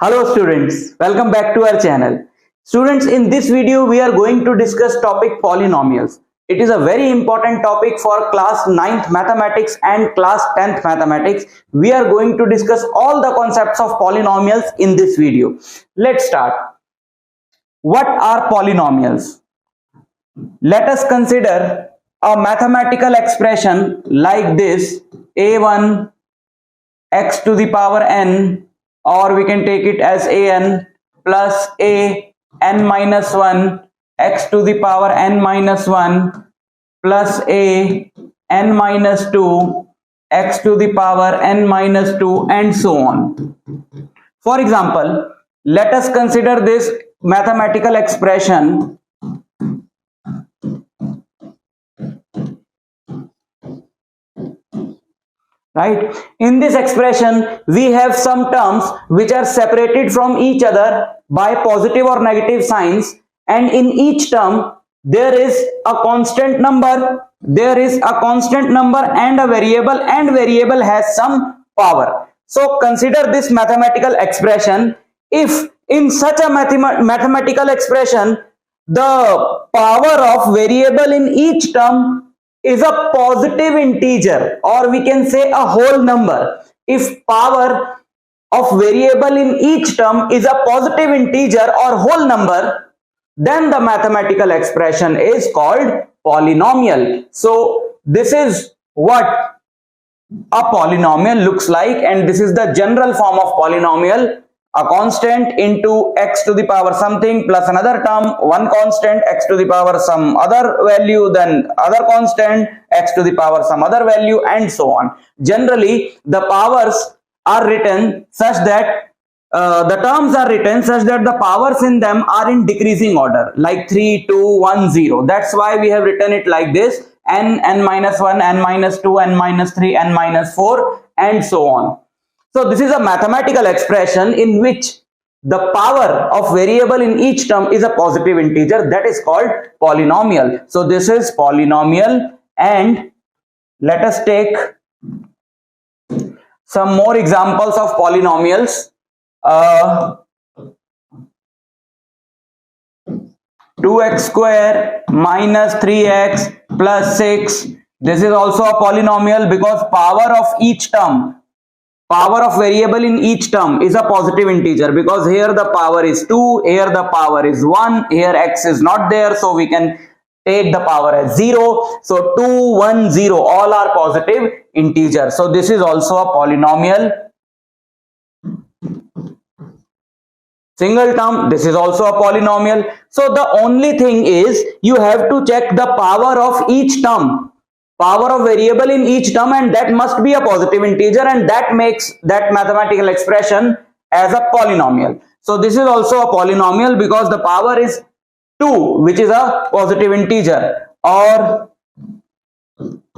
Hello students, welcome back to our channel. Students, in this video we are going to discuss topic polynomials. It is a very important topic for class 9th mathematics and class 10th mathematics. We are going to discuss all the concepts of polynomials in this video. Let's start. What are polynomials? Let us consider a mathematical expression like this: a1 x to the power n, or we can take it as an plus a n minus 1 x to the power n minus 1 plus a n minus 2 x to the power n minus 2, and so on. For example, let us consider this mathematical expression right. In this expression we have some terms which are separated from each other by positive or negative signs, and in each term there is a constant number, and a variable, and variable has some power. So consider this mathematical expression. If in such a mathematical expression the power of variable in each term is a positive integer, or we can say a whole number. If power of variable in each term is a positive integer or whole number, then the mathematical expression is called polynomial. So this is what a polynomial looks like, and this is the general form of polynomial: a constant into x to the power something plus another term, one constant x to the power some other value, then other constant x to the power some other value, and so on. Generally the powers are written such that the terms are written such that the powers in them are in decreasing order, like 3, 2, 1, 0. That's why we have written it like this: n, n minus 1, n minus 2, n minus 3, n minus 4, and so on. So this is a mathematical expression in which the power of variable in each term is a positive integer. That is called polynomial. So this is polynomial, and let us take some more examples of polynomials. 2x square minus 3x plus 6. This is also a polynomial because power of each term, power of variable in each term is a positive integer, because here the power is 2, here the power is 1, here x is not there, so we can take the power as 0. So 2, 1, 0 all are positive integers. So this is also a polynomial. Single term, this is also a polynomial. So the only thing is you have to check the power of each term, power of variable in each term, and that must be a positive integer, and that makes that mathematical expression as a polynomial. So this is also a polynomial because the power is 2, which is a positive integer, or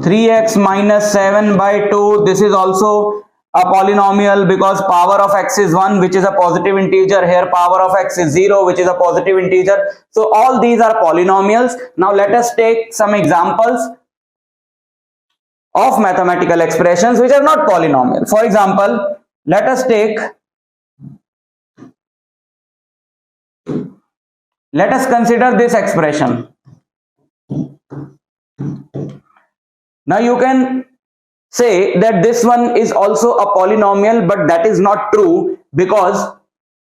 3x minus 7 by 2. This is also a polynomial because power of x is 1, which is a positive integer. Here power of x is 0, which is a positive integer. So all these are polynomials. Now let us take some examples of mathematical expressions which are not polynomial. For example, let us consider this expression. Now you can say that this one is also a polynomial, but that is not true, because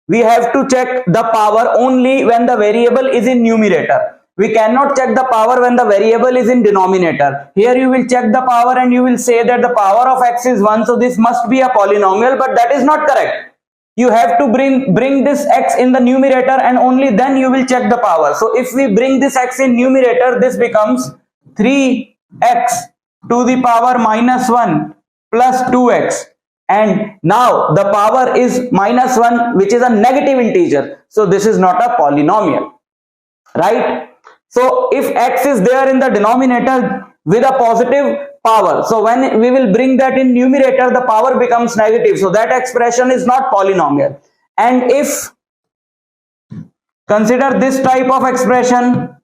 we have to check the power only when the variable is in numerator. We cannot check the power when the variable is in denominator. Here you will check the power and you will say that the power of x is 1, so this must be a polynomial, but that is not correct. You have to bring this x in the numerator, and only then you will check the power. So if we bring this x in numerator, this becomes 3x to the power minus 1 plus 2x, and now the power is minus 1, which is a negative integer. So this is not a polynomial, right? So if x is there in the denominator with a positive power, so when we will bring that in numerator, the power becomes negative, so that expression is not polynomial. And if consider this type of expression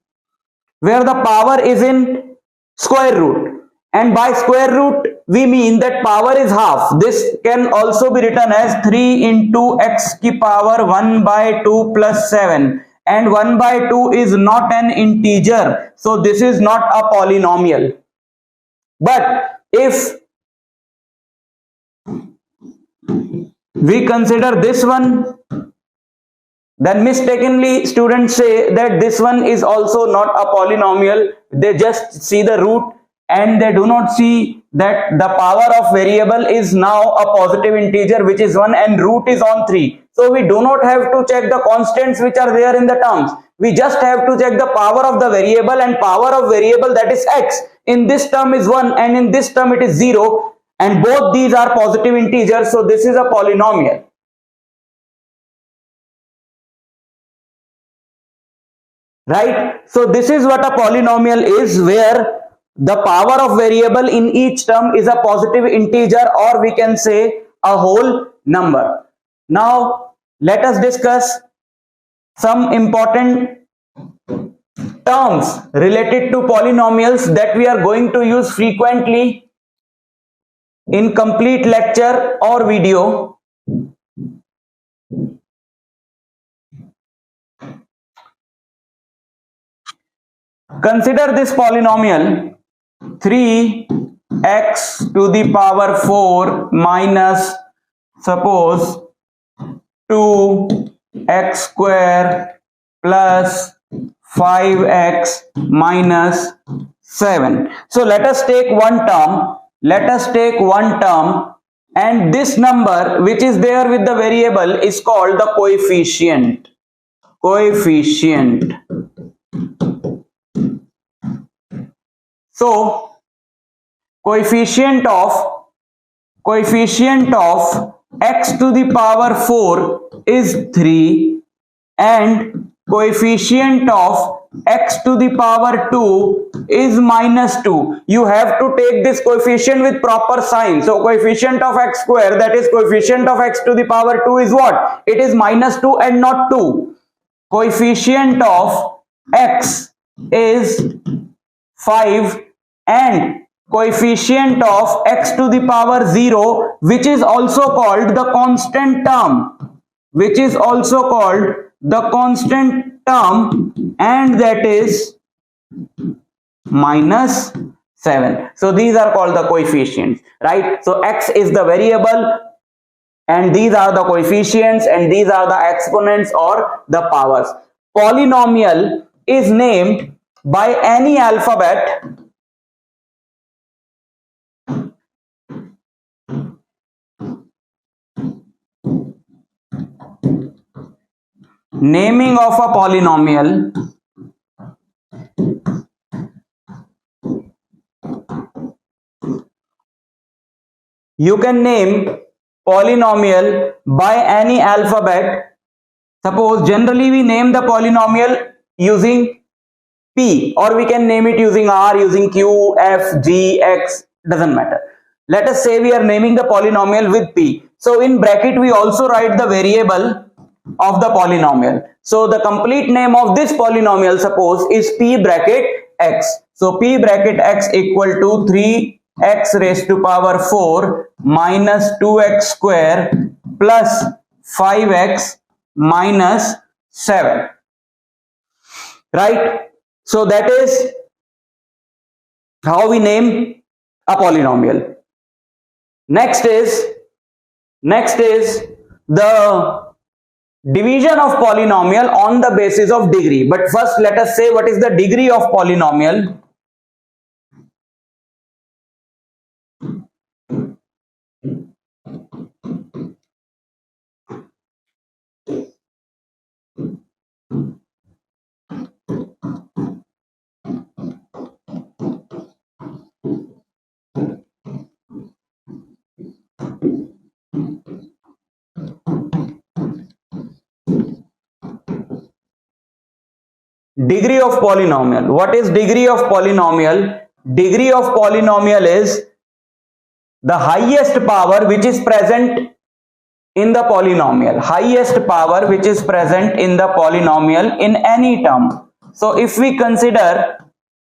where the power is in square root, and by square root we mean that power is half. This can also be written as 3 into x ki power 1 by 2 plus 7, and 1 by 2 is not an integer, so this is not a polynomial. But if we consider this one, then mistakenly students say that this one is also not a polynomial. They just see the root and they do not see that the power of variable is now a positive integer, which is 1, and root is on 3. So we do not have to check the constants which are there in the terms. We just have to check the power of the variable, and power of variable, that is x, in this term is 1 and in this term it is 0, and both these are positive integers, so this is a polynomial. Right? So this is what a polynomial is, where the power of variable in each term is a positive integer, or we can say a whole number. Now let us discuss some important terms related to polynomials that we are going to use frequently in complete lecture or video. Consider this polynomial 3x to the power 4 minus, suppose, 2x square plus 5x minus 7. So let us take one term. And this number which is there with the variable is called the coefficient. So coefficient of x to the power 4 is 3, and coefficient of x to the power 2 is minus 2. You have to take this coefficient with proper sign. So coefficient of x square, that is coefficient of x to the power 2, is what? It is minus 2 and not 2. Coefficient of x is 5, and coefficient of x to the power 0, which is also called the constant term, and that is minus 7. So these are called the coefficients, right? So x is the variable, and these are the coefficients, and these are the exponents or the powers. Polynomial is named by any alphabet naming of a polynomial you can name polynomial by any alphabet. Suppose generally we name the polynomial using P, or we can name it using R, using Q, F, G, X, doesn't matter. Let us say we are naming the polynomial with P. So in bracket we also write the variable of the polynomial. So the complete name of this polynomial, suppose, is P bracket x. So P bracket x equal to 3x raised to power 4 minus 2x square plus 5x minus 7. Right? So that is how we name a polynomial. Next is the division of polynomial on the basis of degree. But first let us say what is the degree of polynomial. Degree of polynomial. What is degree of polynomial? Degree of polynomial is the highest power which is present in the polynomial. Highest power which is present in the polynomial in any term. So if we consider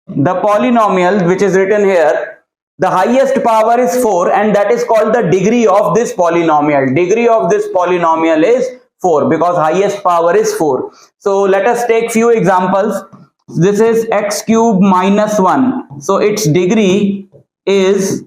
the polynomial which is written here, the highest power is 4, and that is called the degree of this polynomial. Degree of this polynomial is 4 because highest power is 4. So let us take few examples. This is x cube minus 1. So its degree is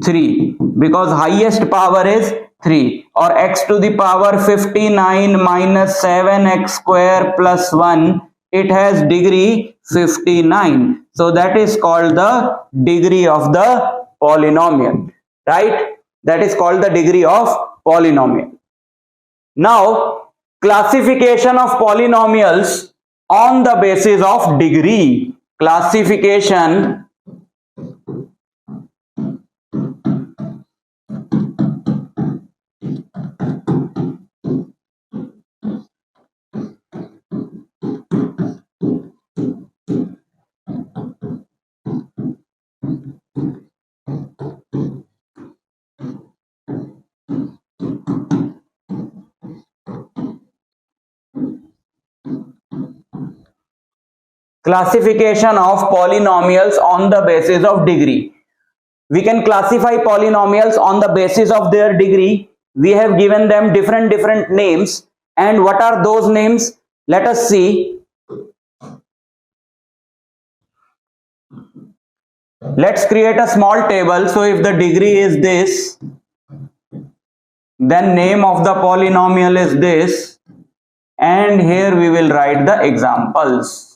3 because highest power is 3. Or x to the power 59 minus 7x square plus 1. It has degree 59. So that is called the degree of the polynomial, right? That is called the degree of polynomial. Now, classification of polynomials on the basis of degree. Classification classification of polynomials on the basis of degree. We can classify polynomials on the basis of their degree. We have given them different names, and what are those names? Let us see. Let's create a small table. So if the degree is this, then name of the polynomial is this, and here we will write the examples.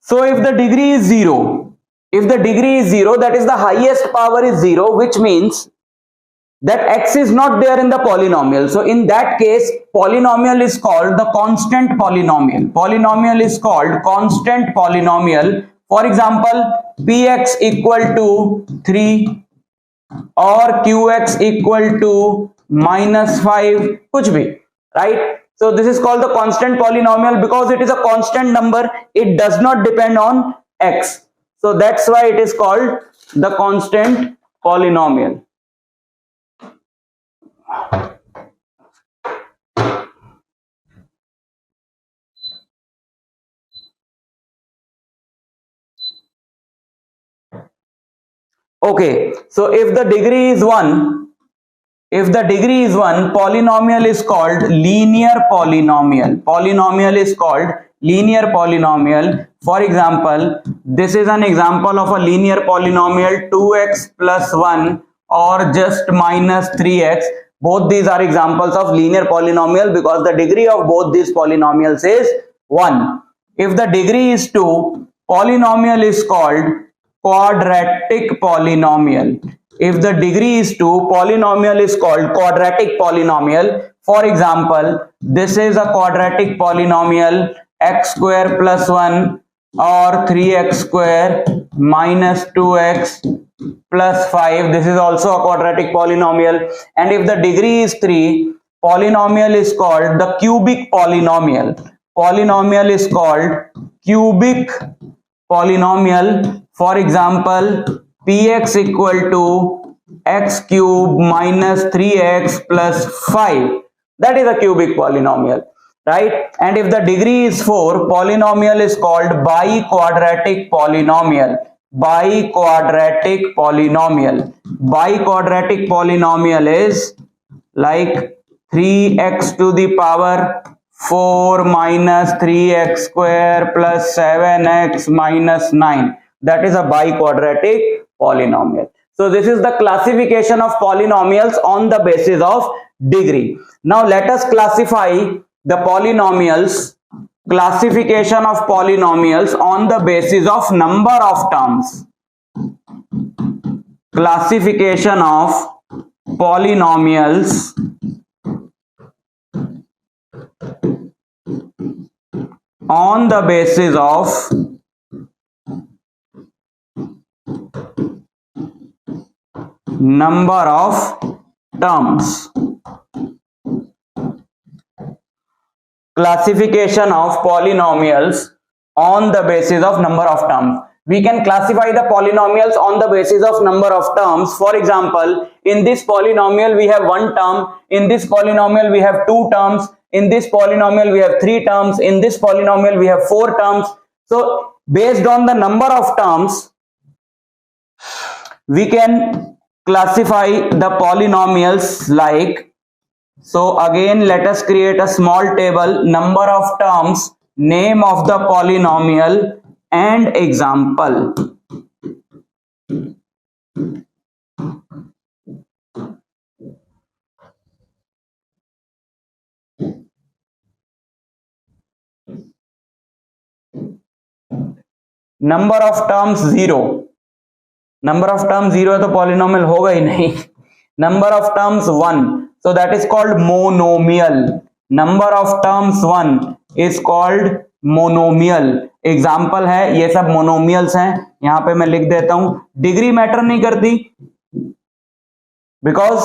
So if the degree is 0, that is the highest power is 0, which means that x is not there in the polynomial. So in that case, polynomial is called the constant polynomial. Polynomial is called constant polynomial. For example, px equal to 3 or qx equal to minus 5, kuch bhi, right? So this is called the constant polynomial because it is a constant number. It does not depend on x. So that's why it is called the constant polynomial. Okay, so if the degree is 1, polynomial is called linear polynomial. Polynomial is called linear polynomial. For example, this is an example of a linear polynomial 2x plus 1 or just minus 3x. Both these are examples of linear polynomial because the degree of both these polynomials is 1. If the degree is 2, polynomial is called quadratic polynomial. If the degree is 2, polynomial is called quadratic polynomial. For example, this is a quadratic polynomial x square plus 1 or 3x square minus 2x plus 5. This is also a quadratic polynomial. And if the degree is 3, polynomial is called the cubic polynomial. Polynomial is called cubic polynomial. For example, px equal to x cube minus 3x plus 5. That is a cubic polynomial, right? And if the degree is 4, polynomial is called biquadratic polynomial. Biquadratic polynomial. Biquadratic polynomial is like 3x to the power 4 minus 3x square plus 7x minus 9. That is a biquadratic polynomial. So this is the classification of polynomials on the basis of degree. Now let us classify the polynomials. Classification of polynomials on the basis of number of terms. Classification of polynomials on the basis of number of terms. Classification of polynomials on the basis of number of terms. We can classify the polynomials on the basis of number of terms. For example, in this polynomial we have one term, in this polynomial we have two terms, in this polynomial we have three terms, in this polynomial we have four terms. So based on the number of terms, we can classify the polynomials like, so again let us create a small table, number of terms, name of the polynomial and example. Number of terms 0, number of terms 0 है तो polynomial होगा ही नहीं. Number of terms 1, so that is called monomial. Number of terms 1 is called monomial. Example है, ये सब monomials हैं. यहां पे मैं लिख देता हूं, डिग्री मैटर नहीं करती, because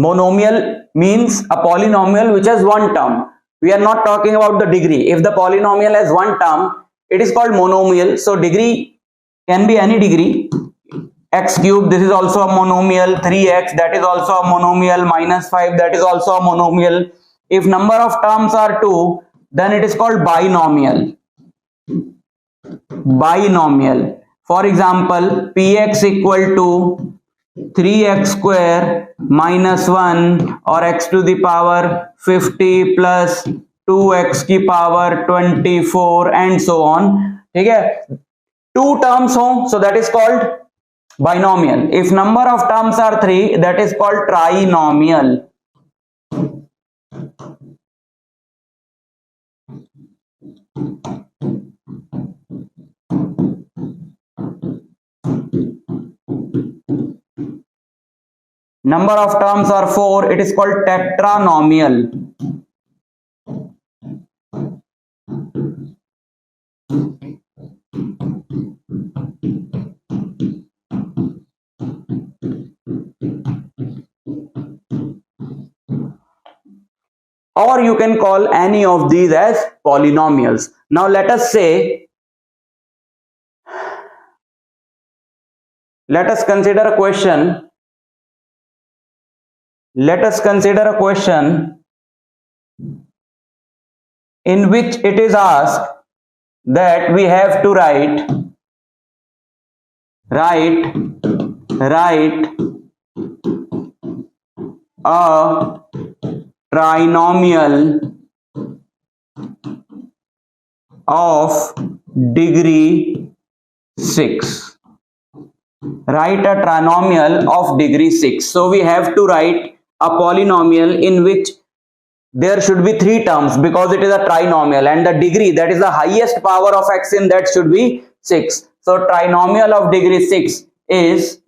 monomial means a polynomial which has one term. We are not talking about the degree. If the polynomial has one term, it is called monomial. So degree can be any degree. X cube, this is also a monomial. 3x, that is also a monomial. Minus 5, that is also a monomial. If number of terms are 2, then it is called binomial. Binomial. For example, px equal to 3x square minus 1 or x to the power 50 plus 2x की power 24 and so on. ठीक है, two terms हो, so that is called binomial. If number of terms are 3, that is called trinomial. Number of terms are 4, it is called tetranomial. Or you can call any of these as polynomials. Now let us say, let us consider a question. Let us consider a question in which it is asked that we have to write a trinomial of degree 6. Write a trinomial of degree 6. So we have to write a polynomial in which there should be 3 terms, because it is a trinomial, and the degree, that is the highest power of x in that, should be 6. So trinomial of degree 6 is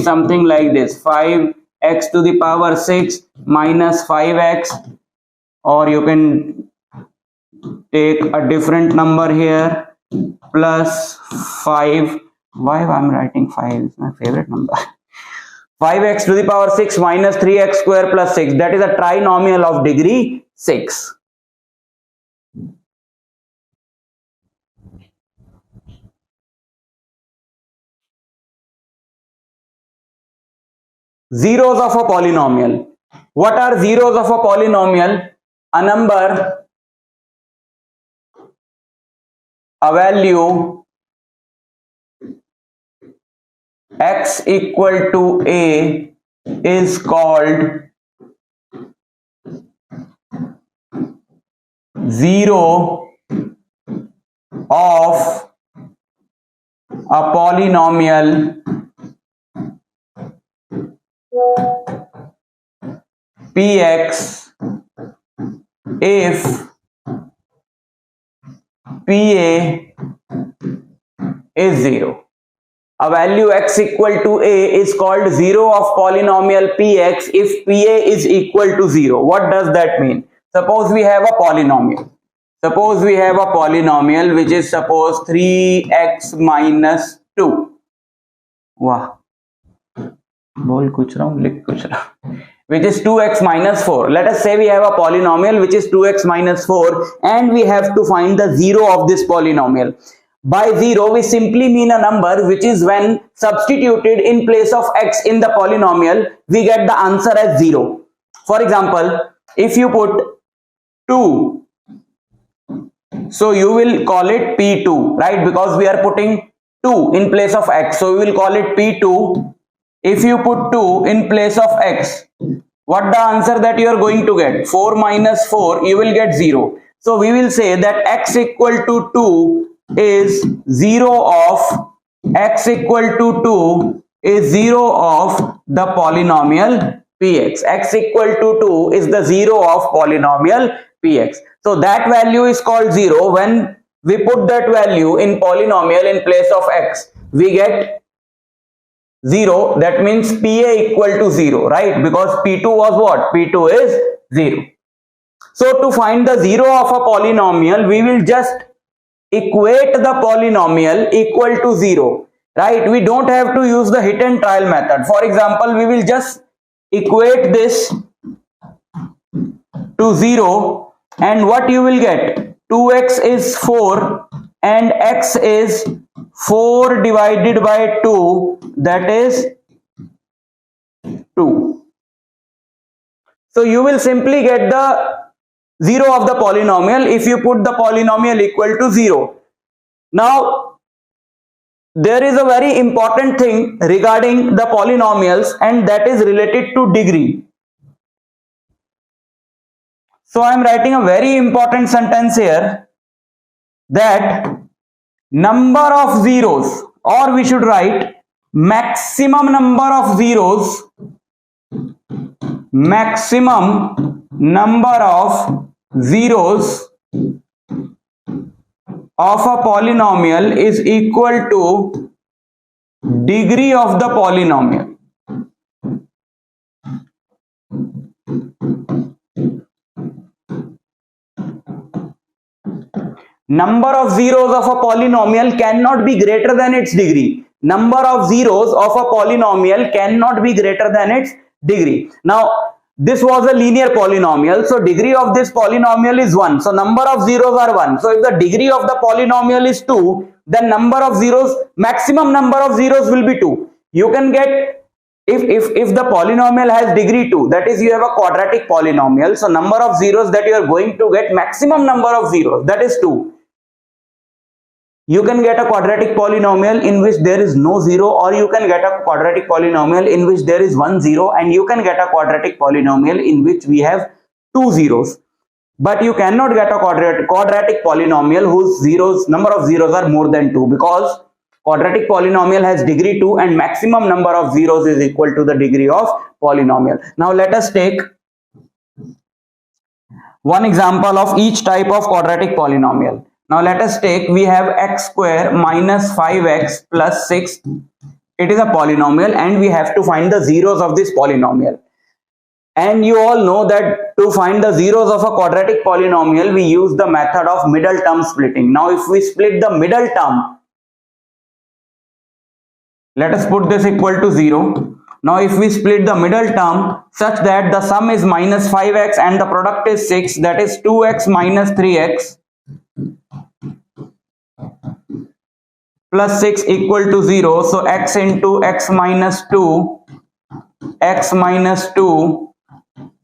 something like this: 5x to the power 6 minus 5x, or you can take a different number here, plus 5. Why I'm writing 5? It's my favorite number. 5x to the power 6 minus 3x square plus 6. That is a trinomial of degree 6. Zeros of a polynomial. What are zeros of a polynomial? A number, a value x equal to a is called zero of a polynomial px if pa is 0. A value x equal to a is called zero of polynomial px if pa is equal to 0. What does that mean? Suppose we have a polynomial. Suppose we have a polynomial which is, suppose 3x minus 2. वाह, बोल कुछ रहा हूँ, लिख कुछ रहा हूँ. which is 2x minus 4. Let us say we have a polynomial which is 2x minus 4 and we have to find the zero of this polynomial. By zero, we simply mean a number which is when substituted in place of x in the polynomial, we get the answer as 0. For example, if you put 2, so you will call it P2, right? Because we are putting 2 in place of x, so we will call it P2. If you put 2 in place of x, what the answer that you are going to get? 4 minus 4, you will get 0. So we will say that x equal to 2 is 0 of x equal to 2 is 0 of the polynomial px. X equal to 2 is the 0 of polynomial px. So that value is called 0. When we put that value in polynomial in place of x, we get 0. That means pa equal to 0, right? Because p2 was what? p2 is 0. So to find the 0 of a polynomial, we will just equate the polynomial equal to 0, right? We don't have to use the hit and trial method. For example, we will just equate this to 0, and what you will get? 2x is 4 and x is 4 divided by 2, that is 2. So you will simply get the 0 of the polynomial if you put the polynomial equal to 0. Now, there is a very important thing regarding the polynomials, and that is related to degree. So I am writing a very important sentence here, that number of zeros, or we should write maximum number of zeros, maximum number of zeros of a polynomial is equal to degree of the polynomial. Number of zeros of a polynomial cannot be greater than its degree. Number of zeros of a polynomial cannot be greater than its degree. Now, this was a linear polynomial, so degree of this polynomial is 1. So number of zeros are 1. So if the degree of the polynomial is 2, then number of zeros, maximum number of zeros will be 2. You can get, if the polynomial has degree 2, that is you have a quadratic polynomial, so number of zeros that you are going to get, maximum number of zeros, that is 2. You can get a quadratic polynomial in which there is no zero, or you can get a quadratic polynomial in which there is 1 0, and you can get a quadratic polynomial in which we have 2 zeros. But you cannot get a quadratic polynomial whose number of zeros are more than 2, because quadratic polynomial has degree 2 and maximum number of zeros is equal to the degree of polynomial. Now let us take one example of each type of quadratic polynomial. Now let us take, we have x square minus 5x plus 6. It is a polynomial and we have to find the zeros of this polynomial. And you all know that to find the zeros of a quadratic polynomial, we use the method of middle term splitting. Now if we split the middle term, let us put this equal to 0. Now if we split the middle term such that the sum is minus 5x and the product is 6, that is 2x minus 3x plus 6 equal to 0. So x into x minus 2, x minus 2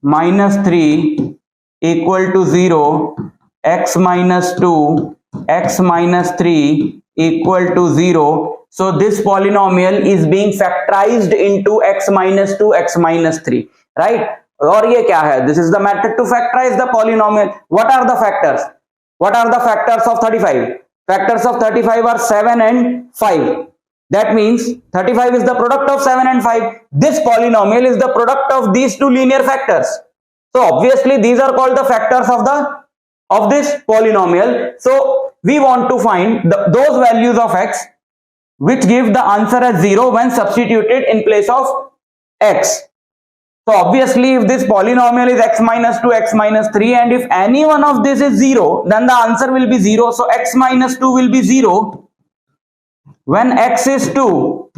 minus 3 equal to 0, x minus 2, x minus 3 equal to 0. So this polynomial is being factorized into x minus 2, x minus 3, right? और ये क्या है? This is the method to factorize the polynomial. What are the factors? What are the factors of 35? Factors of 35 are 7 and 5. That means 35 is the product of 7 and 5. This polynomial is the product of these two linear factors. So obviously these are called the factors of this polynomial. So we want to find those values of x which give the answer as 0 when substituted in place of x. So obviously if this polynomial is x minus 2, x minus 3, and if any one of this is 0, then the answer will be 0. So x minus 2 will be 0 when x is 2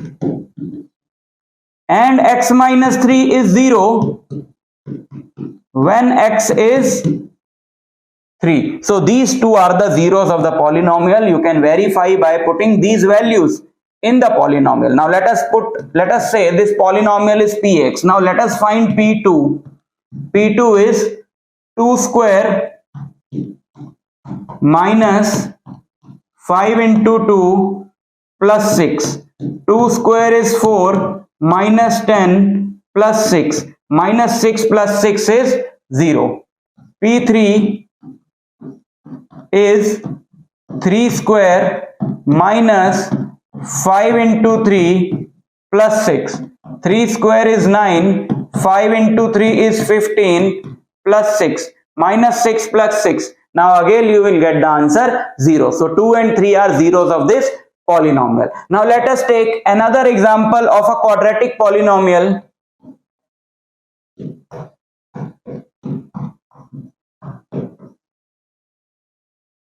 and x minus 3 is 0 when x is 3. So these two are the zeros of the polynomial. You can verify by putting these values in the polynomial. Now let us say this polynomial is px. Now let us find p2. P2 is 2 square minus 5 into 2 plus 6. 2 square is 4 minus 10 plus 6. Minus 6 plus 6 is 0. P3 is 3 square minus 5 into 3 plus 6. 3 square is 9. 5 into 3 is 15 plus 6. Minus 6 plus 6. Now again you will get the answer 0. So 2 and 3 are zeros of this polynomial. Now let us take another example of a quadratic polynomial.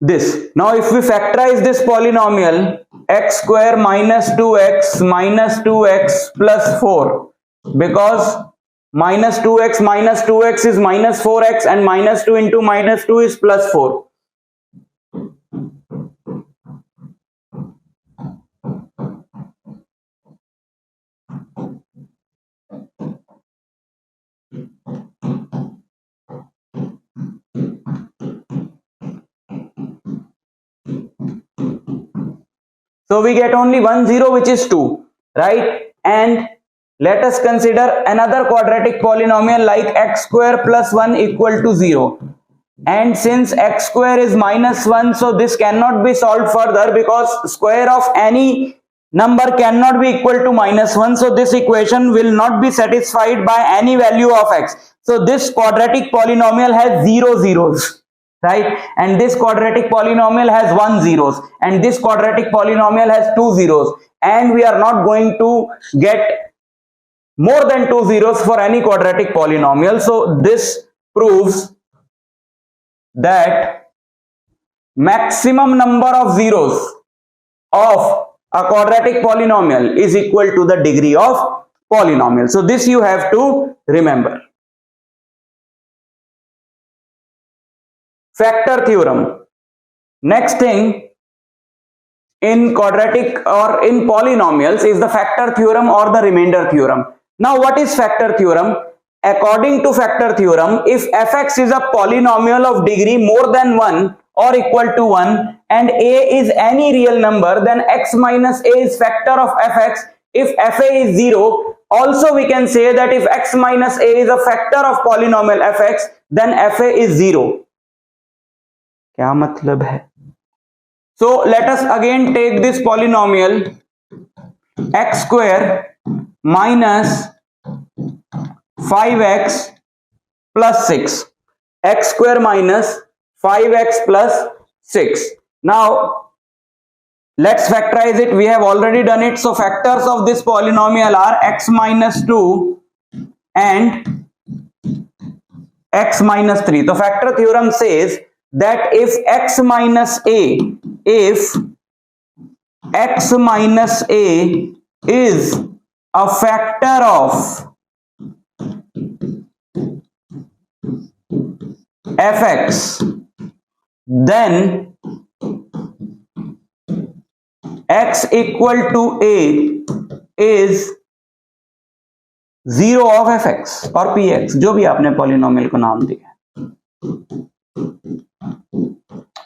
This. Now if we factorize this polynomial, x square minus 2x plus 4, because minus 2x is minus 4x and minus 2 into minus 2 is plus 4. So we get only one zero, which is 2, right? And let us consider another quadratic polynomial like x square plus 1 equal to 0. And since x square is minus 1, so this cannot be solved further because square of any number cannot be equal to minus 1. So this equation will not be satisfied by any value of x. So this quadratic polynomial has 0 zeros. Right, and this quadratic polynomial has 1 zeros, and this quadratic polynomial has 2 zeros, and we are not going to get more than 2 zeros for any quadratic polynomial. So this proves that maximum number of zeros of a quadratic polynomial is equal to the degree of polynomial. So this you have to remember. Factor theorem. Next thing in quadratic or in polynomials is the factor theorem or the remainder theorem. Now what is factor theorem? According to factor theorem, if fx is a polynomial of degree more than 1 or equal to 1 and a is any real number, then x minus a is factor of fx. If fa is 0, also we can say that if x minus a is a factor of polynomial fx, then fa is 0. क्या मतलब है? So let us again take this polynomial x square minus 5x plus 6. X square minus 5x plus 6. Now let's factorize it. We have already done it. So factors of this polynomial are x minus 2 and x minus 3. The factor theorem says that if x minus a is a factor of fx, then x equal to a is 0 of fx और px, जो भी आपने polynomial को नाम दिया,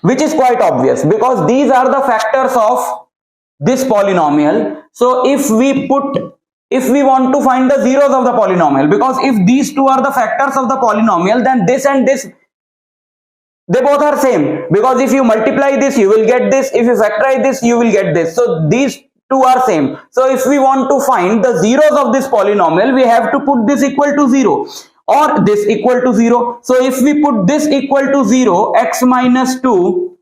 which is quite obvious because these are the factors of this polynomial. So if we want to find the zeros of the polynomial, because if these two are the factors of the polynomial, then this and this, they both are same, because if you multiply this you will get this, if you factorize this you will get this. So these two are same. So if we want to find the zeros of this polynomial, we have to put this equal to 0 or this equal to 0. So if we put this equal to 0, x minus 2,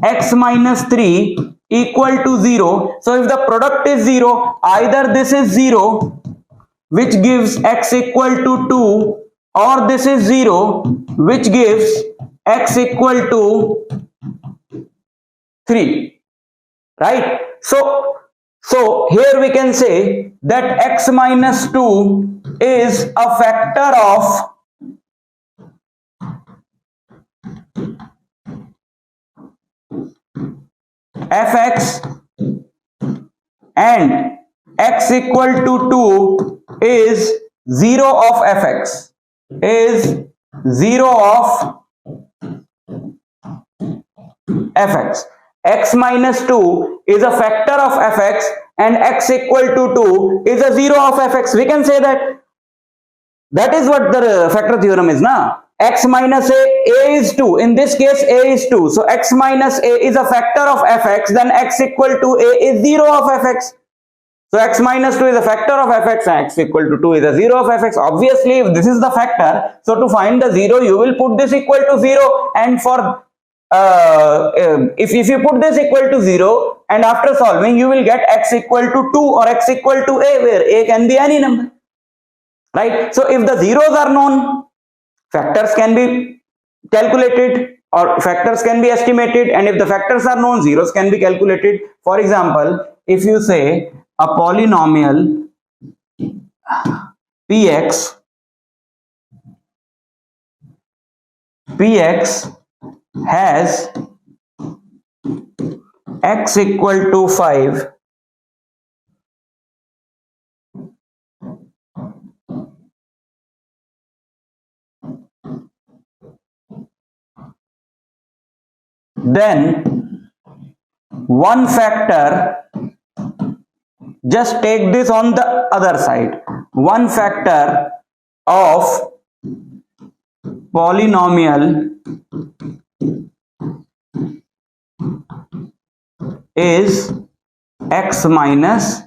x minus 3 equal to 0. So if the product is 0, either this is 0, which gives x equal to 2, or this is 0, which gives x equal to 3, right? So here we can say that x minus 2 is a factor of fx and x equal to 2 is 0 of fx, is 0 of fx. X minus 2 is a factor of fx and x equal to 2 is a 0 of fx. We can say that is what the factor theorem is now. X minus a is 2. In this case, a is 2. So x minus a is a factor of fx, then x equal to a is 0 of fx. So x minus 2 is a factor of fx and x equal to 2 is a 0 of fx. Obviously, if this is the factor, so to find the 0, you will put this equal to 0, and for if you put this equal to 0 and after solving, you will get x equal to 2 or x equal to a, where a can be any number, right? So if the zeros are known, factors can be calculated or factors can be estimated, and if the factors are known, zeros can be calculated. For example, if you say a polynomial px has x equal to 5, then one factor, just take this on the other side, one factor of polynomial is x minus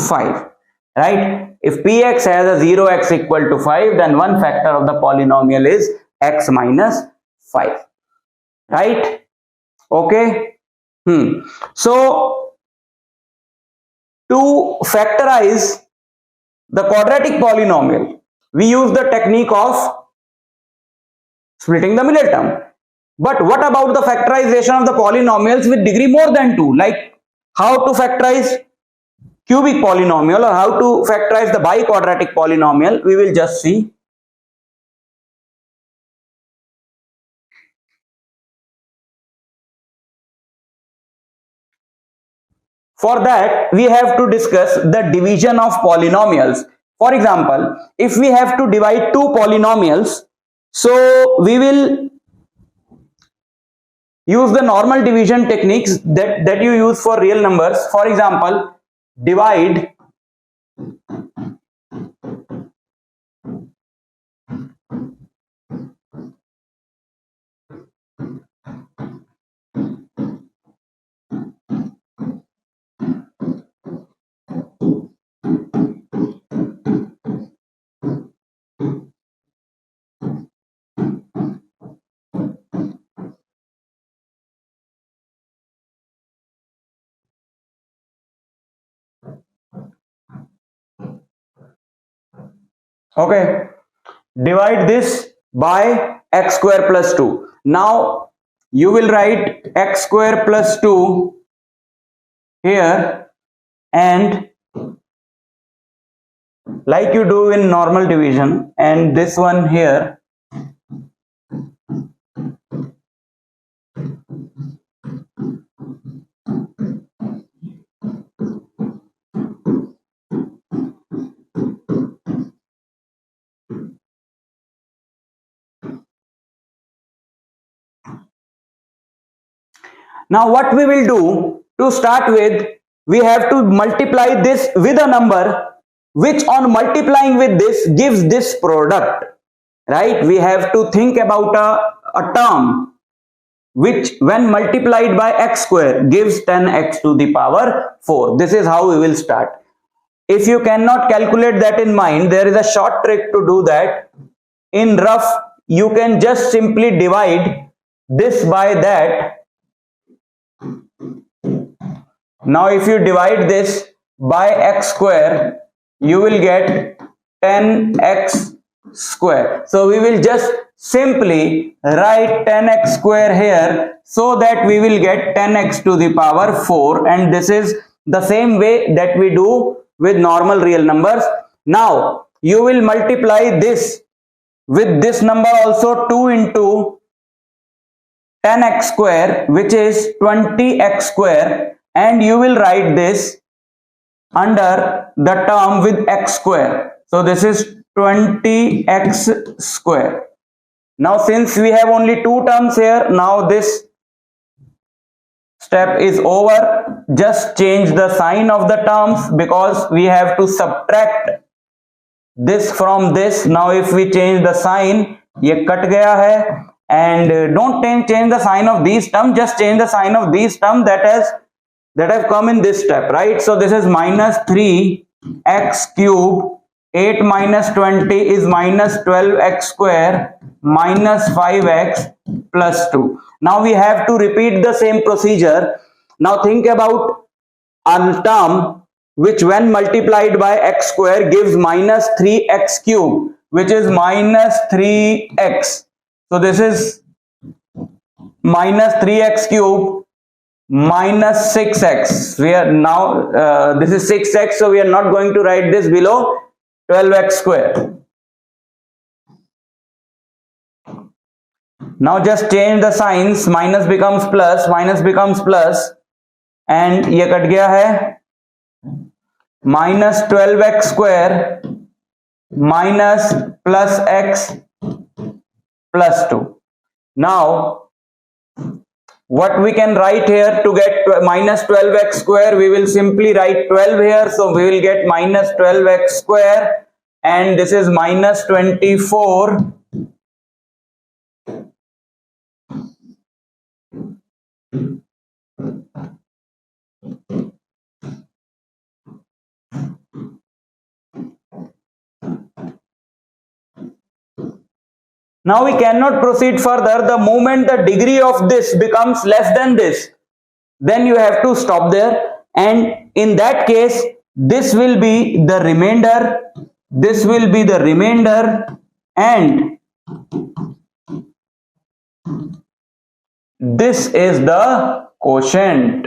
5, right? If px has a 0 x equal to 5, then one factor of the polynomial is x minus 5, right? Okay. So to factorize the quadratic polynomial, we use the technique of splitting the middle term. But what about the factorization of the polynomials with degree more than 2? Like how to factorize cubic polynomial or how to factorize the biquadratic polynomial, we will just see. For that, we have to discuss the division of polynomials. For example, if we have to divide two polynomials, so we will use the normal division techniques that you use for real numbers. For example, divide okay, divide this by x square plus 2. Now you will write x square plus 2 here, and like you do in normal division, and this one here. Now what we will do, to start with, we have to multiply this with a number which on multiplying with this gives this product, right? We have to think about a term which when multiplied by x square gives 10x to the power 4. This is how we will start. If you cannot calculate that in mind, there is a short trick to do that. In rough, you can just simply divide this by that. Now if you divide this by x square, you will get 10x square. So we will just simply write 10x square here, so that we will get 10x to the power 4, and this is the same way that we do with normal real numbers. Now you will multiply this with this number also, 2 into 10x square, which is 20x square, and you will write this under the term with x square. So this is 20x square. Now since we have only two terms here, now this step is over. Just change the sign of the terms because we have to subtract this from this. Now if we change the sign, ये cut गया है, and don't change the sign of these terms, just change the sign of these terms that have come in this step, right? So this is minus 3x cube, 8 minus 20 is minus 12x square minus 5x plus 2. Now we have to repeat the same procedure. Now think about a term which when multiplied by x square gives minus 3x cube, which is minus 3x. So this is minus 3x cube minus 6x. We are now this is 6x, so we are not going to write this below 12x square. Now just change the signs, minus becomes plus, and ये cut गया है, minus 12x square minus plus x plus 2. Now what we can write here to get minus 12x square, we will simply write 12 here, so we will get minus 12x square, and this is minus 24 Now we cannot proceed further. The moment the degree of this becomes less than this, then you have to stop there, and in that case this will be the remainder, and this is the quotient.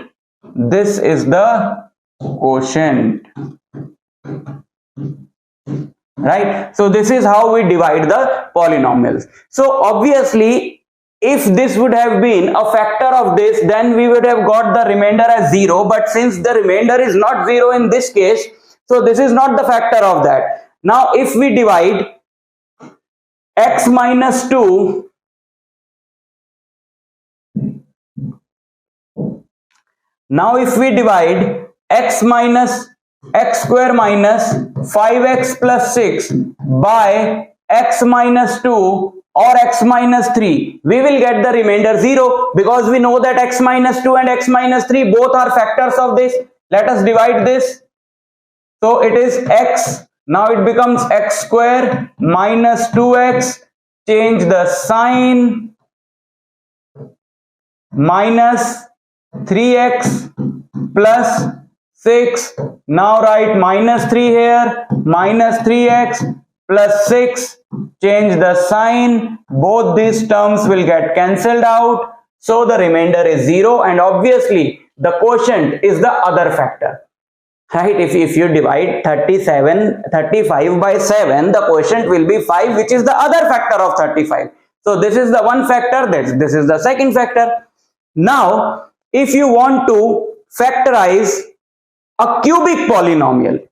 Right? So this is how we divide the polynomials. So obviously if this would have been a factor of this, then we would have got the remainder as 0, but since the remainder is not 0 in this case, so this is not the factor of that. Now if we divide x minus 2 x square minus 5x plus 6 by x minus 2 or x minus 3, we will get the remainder 0, because we know that x minus 2 and x minus 3 both are factors of this. Let us divide this. So it is x, now it becomes x square minus 2x, change the sign, minus 3x plus 6, now write minus 3 here, minus 3x plus 6, change the sign, both these terms will get cancelled out, so the remainder is 0, and obviously the quotient is the other factor, right? If you divide 35 by 7, the quotient will be 5, which is the other factor of 35. So this is the one factor, this is the second factor. Now if you want to factorize a cubic polynomial,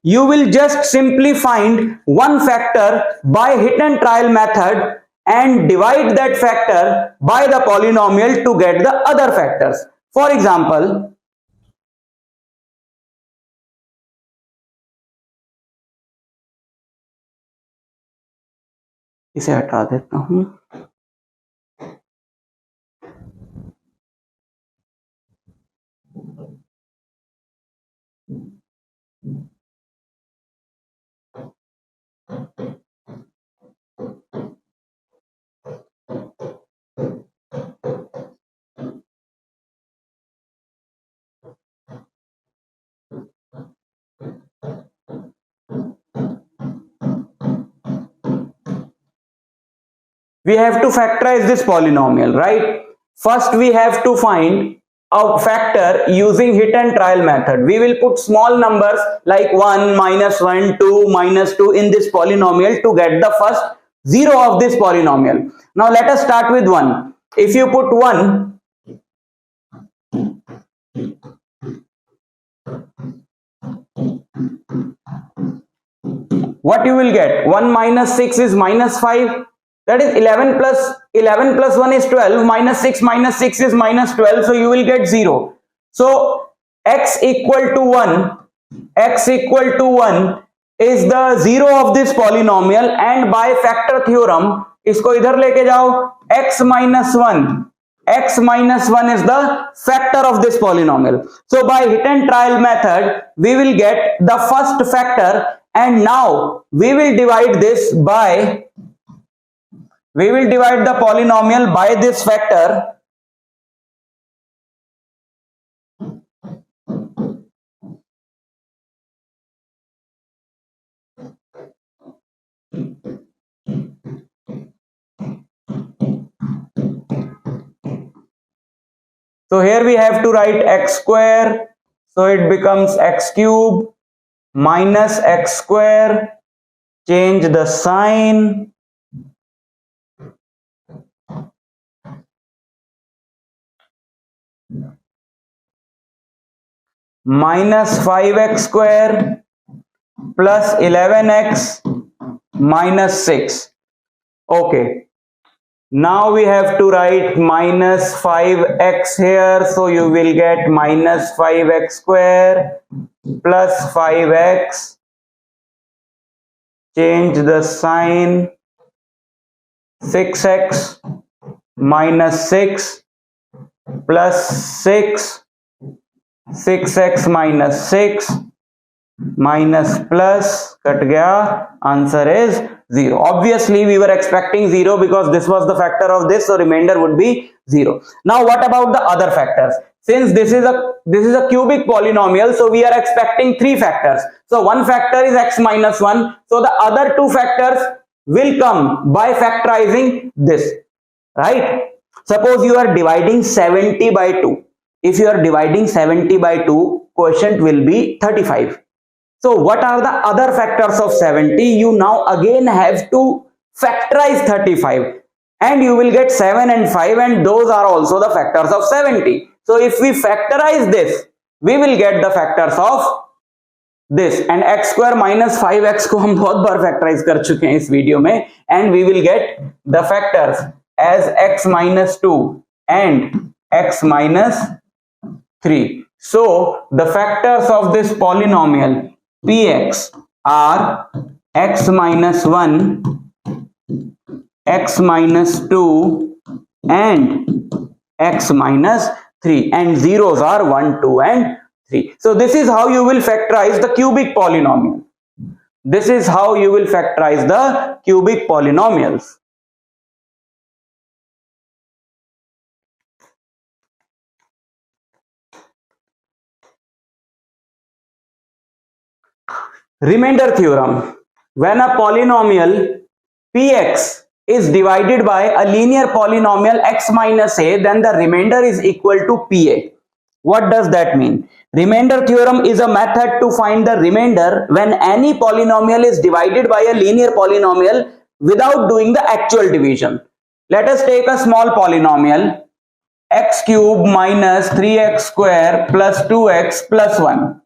you will just simply find one factor by hit and trial method and divide that factor by the polynomial to get the other factors. For example, इसे हटा देता हूं. We have to factorize this polynomial, right? First we have to find a factor using hit and trial method. We will put small numbers like 1, -1, 2, -2 in this polynomial to get the first zero of this polynomial. Now let us start with 1. If you put 1, what you will get? 1 minus 6 is minus 5. That is 11 plus 1 is 12. Minus 6 is minus 12. So you will get 0. So x equal to 1. X equal to 1 is the 0 of this polynomial, and by factor theorem, इसको इधर लेके जाओ, x minus 1 is the factor of this polynomial. So by hit and trial method, we will get the first factor, and now we will divide the polynomial by this factor. So here we have to write x square, so it becomes x cube minus x square, change the sign, minus 5x square plus 11x minus 6. Okay. Now we have to write minus 5x here, so you will get minus 5x square plus 5x, change the sign, 6x minus 6 plus 6, 6x minus 6 minus plus, cut gaya, answer is 0. Obviously we were expecting 0 because this was the factor of this, so remainder would be 0. Now what about the other factors? Since this is a cubic polynomial, so we are expecting 3 factors. So one factor is x minus 1, so the other 2 factors will come by factorizing this, right? Suppose you are dividing 70 by 2. If you are dividing 70 by 2, quotient will be 35. So what are the other factors of 70? You now again have to factorize 35, and you will get 7 and 5, and those are also the factors of 70. So if we factorize this, we will get the factors of this, and x square minus 5x को हम बहुत बार factorize कर चुके हैं इस video में, and we will get the factors as x minus 2 and x minus 3. So the factors of this polynomial Px are x minus 1, x minus 2 and x minus 3, and zeros are 1, 2 and 3. So this is how you will factorize the cubic polynomial. This is how you will factorize the cubic polynomials. Remainder theorem. When a polynomial Px is divided by a linear polynomial x minus a, then the remainder is equal to Pa. What does that mean? Remainder theorem is a method to find the remainder when any polynomial is divided by a linear polynomial without doing the actual division. Let us take a small polynomial, x cube minus 3x square plus 2x plus 1,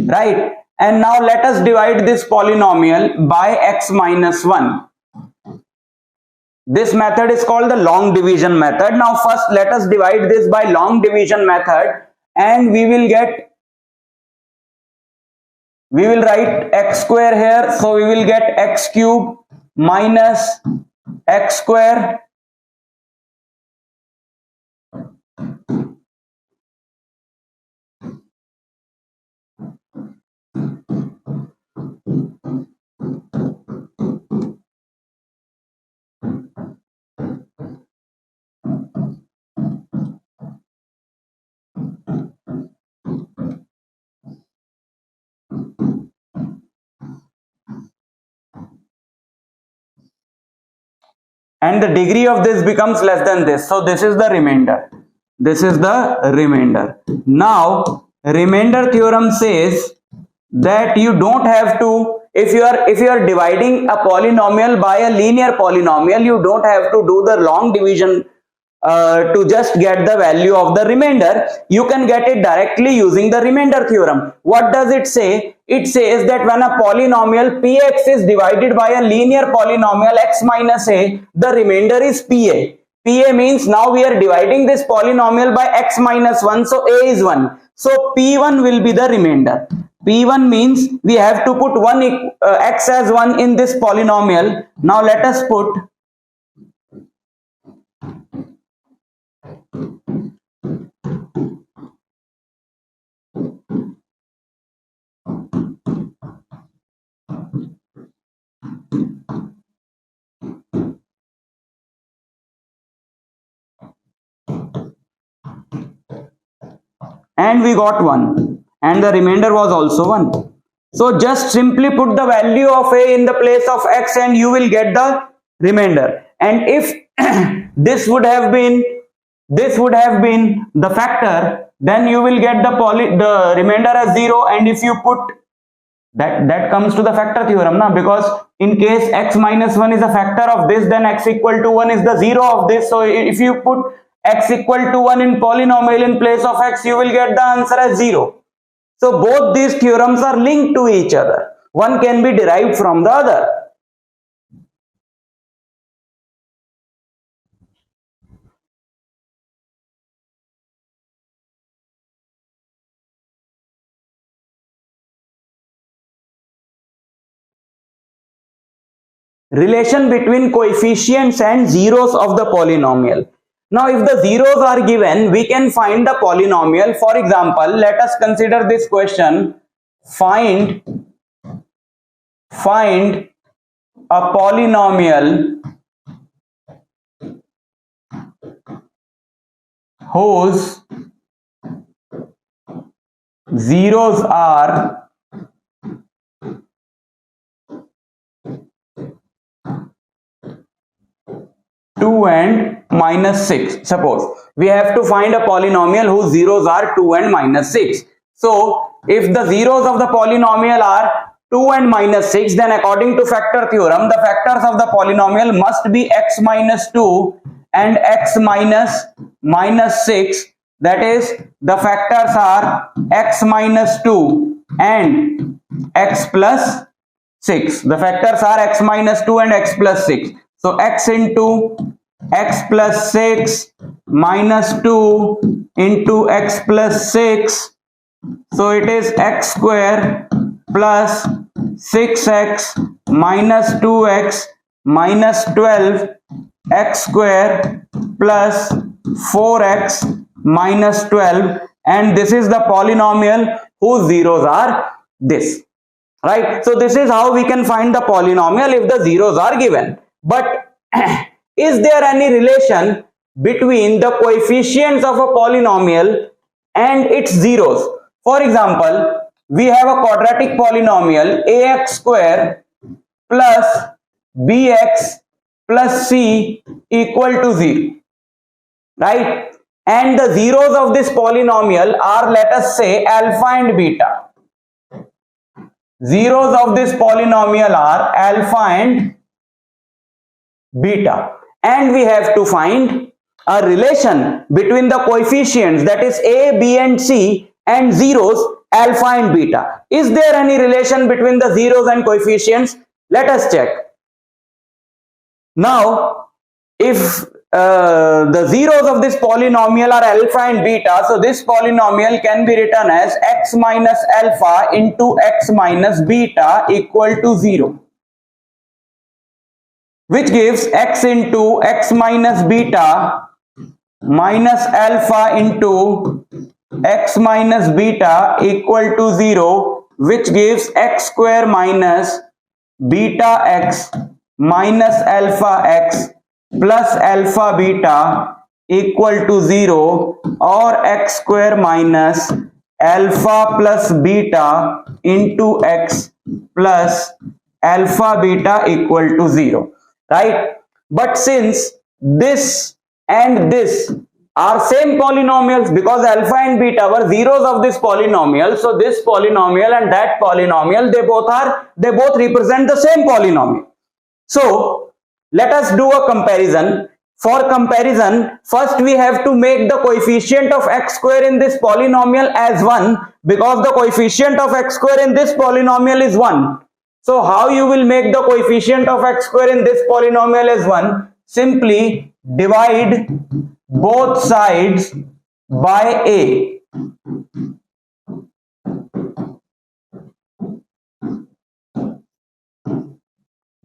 right? And now let us divide this polynomial by x minus 1. This method is called the long division method. Now first let us divide this by long division method, and we will write x square here, so we will get x cube minus x square and the degree of this becomes less than this, so this is the remainder. This is the remainder. Now remainder theorem says that you don't have to if you are dividing a polynomial by a linear polynomial, you don't have to do the long division to just get the value of the remainder. You can get it directly using the remainder theorem. What does it say? It says that when a polynomial px is divided by a linear polynomial x minus a, the remainder is pa. Pa means now we are dividing this polynomial by x minus 1, so a is 1. So p1 will be the remainder. P1 means we have to put x as 1 in this polynomial. Now let us put and we got 1 and the remainder was also 1. So just simply put the value of a in the place of x and you will get the remainder. And if this would have been the factor, then you will get the remainder as 0. And if you put that comes to the factor theorem now, because in case x minus 1 is a factor of this, then x equal to 1 is the 0 of this. So if you put x equal to 1 in polynomial in place of x, you will get the answer as 0. So both these theorems are linked to each other. One can be derived from the other. Relation between coefficients and zeros of the polynomial. Now if the zeros are given, we can find the polynomial. For example, let us consider this question. Find a polynomial whose zeros are 2 and minus 6. Suppose we have to find a polynomial whose zeros are 2 and minus 6. So if the zeros of the polynomial are 2 and minus 6, then according to factor theorem, the factors of the polynomial must be x minus 2 and x minus 6. That is, the factors are x minus 2 and x plus 6. The factors are x minus 2 and x plus 6. So x into x plus 6 minus 2 into x plus 6. So it is x square plus 6x minus 2x minus 12 x square plus 4x minus 12, and this is the polynomial whose zeros are this, right? So this is how we can find the polynomial if the zeros are given. But is there any relation between the coefficients of a polynomial and its zeros? For example, we have a quadratic polynomial ax square plus bx plus c equal to 0, right? And the zeros of this polynomial are, let us say, alpha and beta. Zeros of this polynomial are alpha and beta, and we have to find a relation between the coefficients, that is a, b and c, and zeros alpha and beta. Is there any relation between the zeros and coefficients? Let us check. Now if the zeros of this polynomial are alpha and beta, so this polynomial can be written as x minus alpha into x minus beta equal to 0, which gives x into x minus beta minus alpha into x minus beta equal to 0, which gives x square minus beta x minus alpha x plus alpha beta equal to 0, or x square minus alpha plus beta into x plus alpha beta equal to 0, right? But since this and this are same polynomials because alpha and beta were zeros of this polynomial. So this polynomial and that polynomial, they both represent the same polynomial. So let us do a comparison. For comparison, first we have to make the coefficient of x square in this polynomial as 1 because the coefficient of x square in this polynomial is 1. So how you will make the coefficient of x square in this polynomial as 1? Simply divide both sides by a.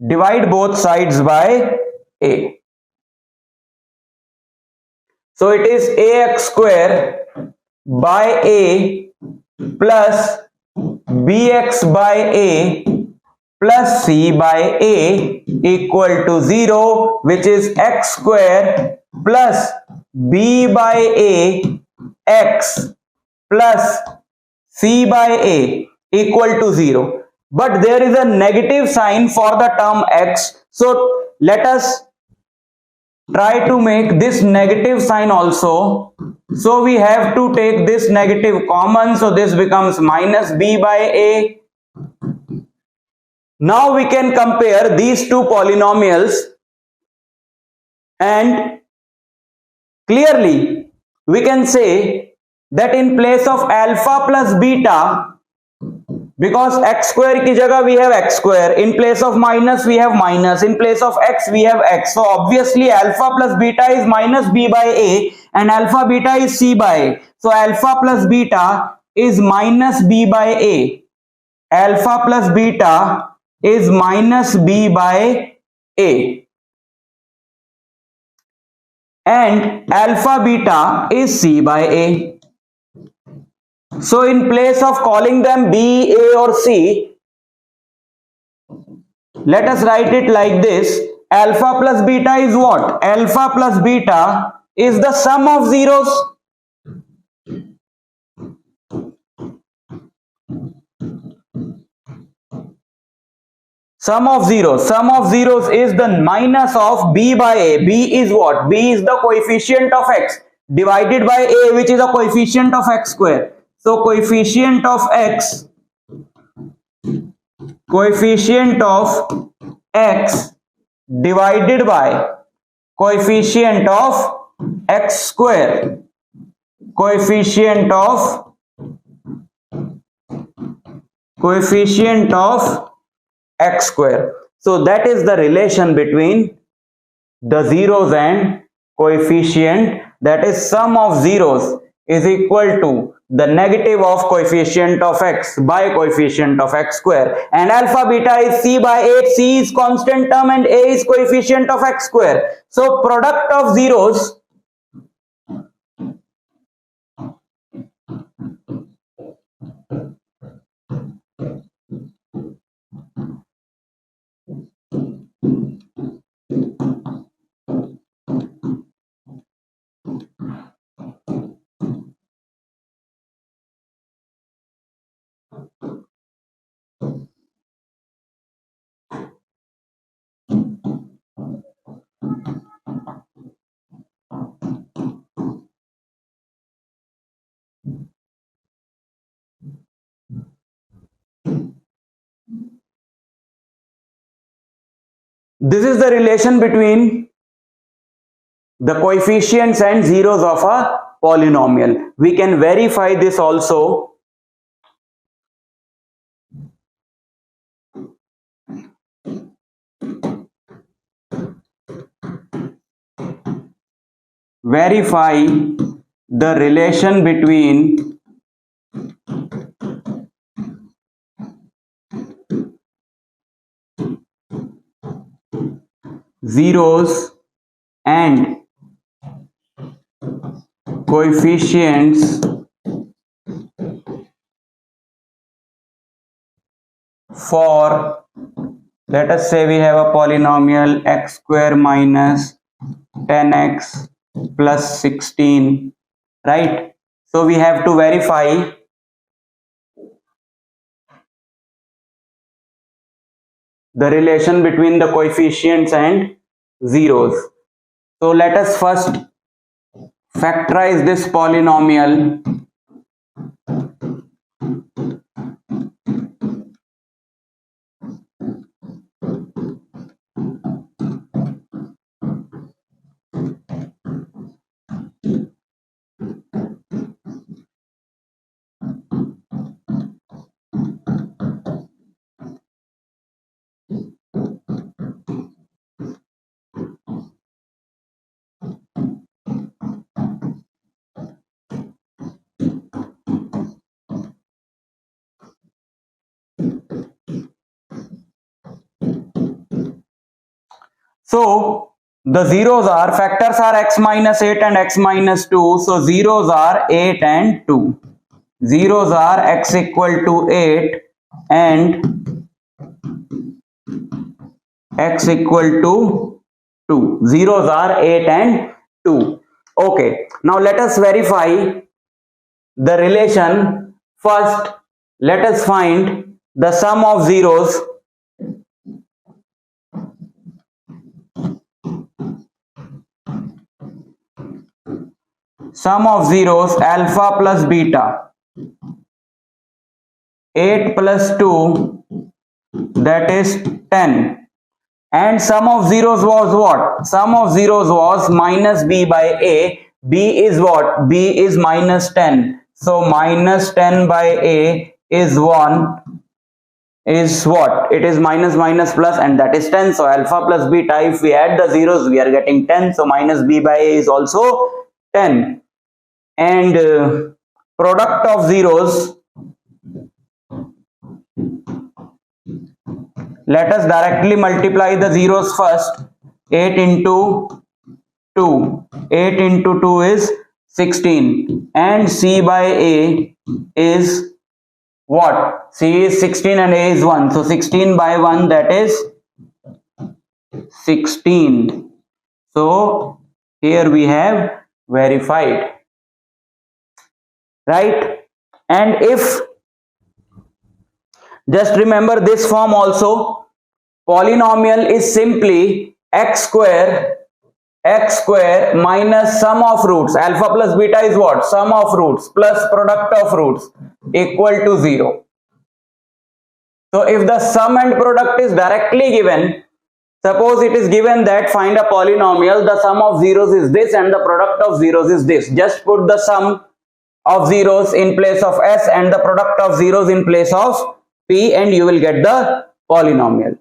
Divide both sides by a. So it is ax square by a plus bx by a plus c by a equal to 0, which is x square plus b by a x plus c by a equal to 0. But there is a negative sign for the term x. So let us try to make this negative sign also. So we have to take this negative common. So this becomes minus b by a. Now we can compare these two polynomials, and clearly we can say that in place of alpha plus beta, because x square की जगह we have x square, in place of minus we have minus, in place of x we have x. So obviously alpha plus beta is minus b by a and alpha beta is c by a. So alpha plus beta is minus b by a. Alpha plus beta is minus b by a. And alpha beta is c by a. So in place of calling them B, A or C, let us write it like this. Alpha plus beta is what? Alpha plus beta is the sum of zeros. Sum of zeros. Sum of zeros is the minus of b by a. B is what? B is the coefficient of x divided by a, which is a coefficient of x square. So coefficient of x divided by coefficient of x square. Coefficient of x square. So that is the relation between the zeros and coefficient, that is sum of zeros is equal to the negative of coefficient of x by coefficient of x square, and alpha beta is c by 8. C is constant term and a is coefficient of x square. So product of zeros this is the relation between the coefficients and zeros of a polynomial. We can verify this also. Verify the relation between zeros and coefficients for, let us say we have a polynomial x square minus 10x plus 16, right? So we have to verify the relation between the coefficients and zeros. So let us first factorize this polynomial. So the zeros are, factors are x minus 8 and x minus 2. So zeros are 8 and 2. Zeros are x equal to 8 and x equal to 2. Zeros are 8 and 2. Okay. Now let us verify the relation. First, let us find the sum of zeros. Sum of zeros, alpha plus beta. 8 plus 2, that is 10. And sum of zeros was what? Sum of zeros was minus b by a. B is what? B is minus 10. So minus 10 by a is 1. Is what? It is minus minus plus, and that is 10. So alpha plus beta, if we add the zeros, we are getting 10. So minus b by a is also 10. And product of zeros, let us directly multiply the zeros first. 8 into 2. 8 into 2 is 16. And c by a is what? C is 16 and a is 1. So 16 by 1, that is 16. So here we have verified. Right? And if, just remember this form also, polynomial is simply x square minus sum of roots. Alpha plus beta is what? Sum of roots plus product of roots equal to 0. So if the sum and product is directly given, suppose it is given that find a polynomial, the sum of zeros is this and the product of zeros is this. Just put the sum of zeros in place of s and the product of zeros in place of p, and you will get the polynomial.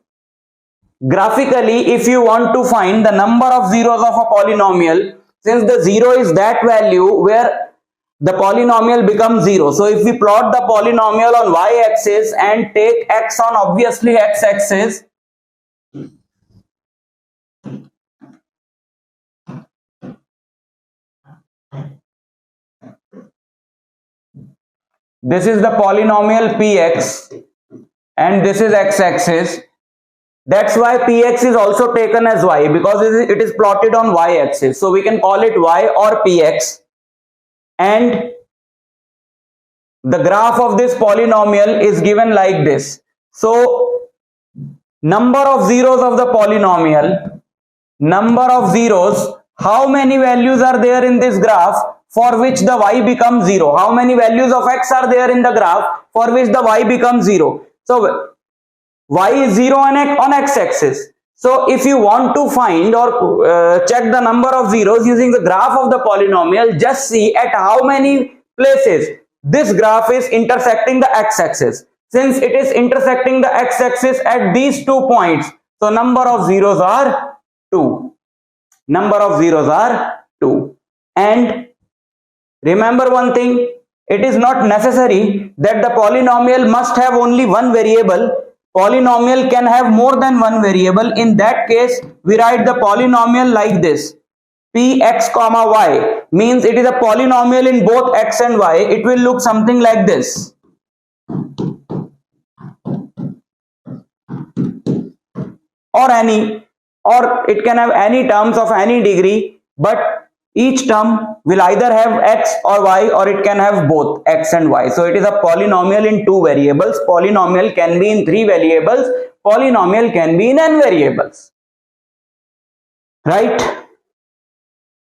Graphically, if you want to find the number of zeros of a polynomial, since the 0 is that value where the polynomial becomes 0. So if we plot the polynomial on y-axis and take x on obviously x-axis, this is the polynomial px and this is x-axis. That's why px is also taken as y, because it is plotted on y-axis. So we can call it y or px. And the graph of this polynomial is given like this. So number of zeros of the polynomial, number of zeros, how many values are there in this graph for which the y becomes 0? How many values of x are there in the graph for which the y becomes 0? So y is 0 on x-axis. So if you want to find or check the number of zeros using the graph of the polynomial, just see at how many places this graph is intersecting the x-axis. Since it is intersecting the x-axis at these 2 points, so number of zeros are 2. Number of zeros are 2. And remember one thing, it is not necessary that the polynomial must have only one variable. Polynomial can have more than one variable. In that case, we write the polynomial like this. Px comma y means it is a polynomial in both x and y. It will look something like this. Or it can have any terms of any degree, but each term will either have x or y, or it can have both x and y. So it is a polynomial in 2 variables. Polynomial can be in 3 variables. Polynomial can be in n variables. Right?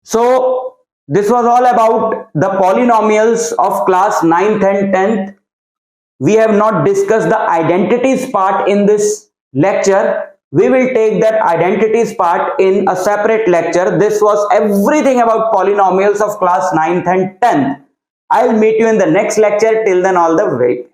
So This was all about the polynomials of class 9th and 10th. We have not discussed the identities part in this lecture. We will take that identities part in a separate lecture. This was everything about polynomials of class 9th and 10th. I'll meet you in the next lecture. Till then, all the way.